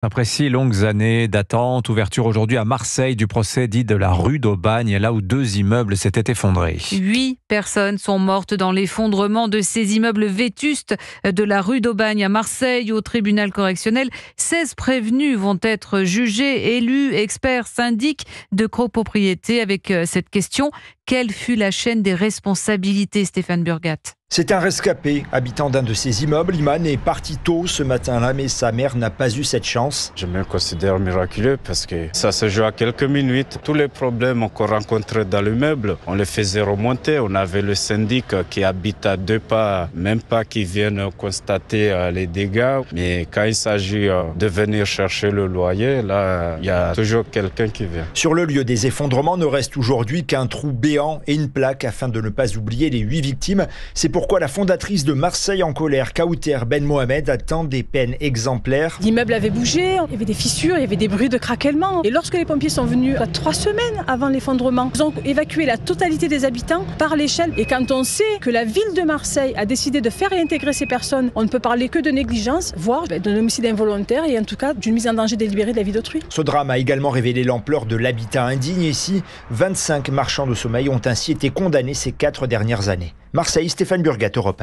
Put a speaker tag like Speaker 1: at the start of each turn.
Speaker 1: Après 6 longues années d'attente, ouverture aujourd'hui à Marseille du procès dit de la rue d'Aubagne, là où 2 immeubles s'étaient effondrés.
Speaker 2: 8 personnes sont mortes dans l'effondrement de ces immeubles vétustes de la rue d'Aubagne à Marseille. Au tribunal correctionnel, 16 prévenus vont être jugés, élus, experts, syndics de copropriété. Avec cette question, quelle fut la chaîne des responsabilités, Stéphane Burgat?
Speaker 3: C'est un rescapé, habitant d'un de ces immeubles. Iman est parti tôt ce matin-là, mais sa mère n'a pas eu cette chance.
Speaker 4: Je me considère miraculeux parce que ça se joue à quelques minutes. Tous les problèmes qu'on rencontrait dans l'immeuble, on les faisait remonter. On avait le syndic qui habite à 2 pas, même pas qui viennent constater les dégâts. Mais quand il s'agit de venir chercher le loyer, là, il y a toujours quelqu'un qui vient.
Speaker 3: Sur le lieu des effondrements ne reste aujourd'hui qu'un trou béant et une plaque afin de ne pas oublier les 8 victimes. C'est pourquoi la fondatrice de Marseille en colère, Kauter Ben Mohamed, attend des peines exemplaires.
Speaker 5: L'immeuble avait bougé, il y avait des fissures, il y avait des bruits de craquellement. Et lorsque les pompiers sont venus 3 semaines avant l'effondrement, ils ont évacué la totalité des habitants par l'échelle. Et quand on sait que la ville de Marseille a décidé de faire réintégrer ces personnes, on ne peut parler que de négligence, voire d'un homicide involontaire et en tout cas d'une mise en danger délibérée de la vie d'autrui.
Speaker 3: Ce drame a également révélé l'ampleur de l'habitat indigne. Ici, 25 marchands de sommeil ont ainsi été condamnés ces 4 dernières années. Marseille, Stéphane Burgat, Europe 1.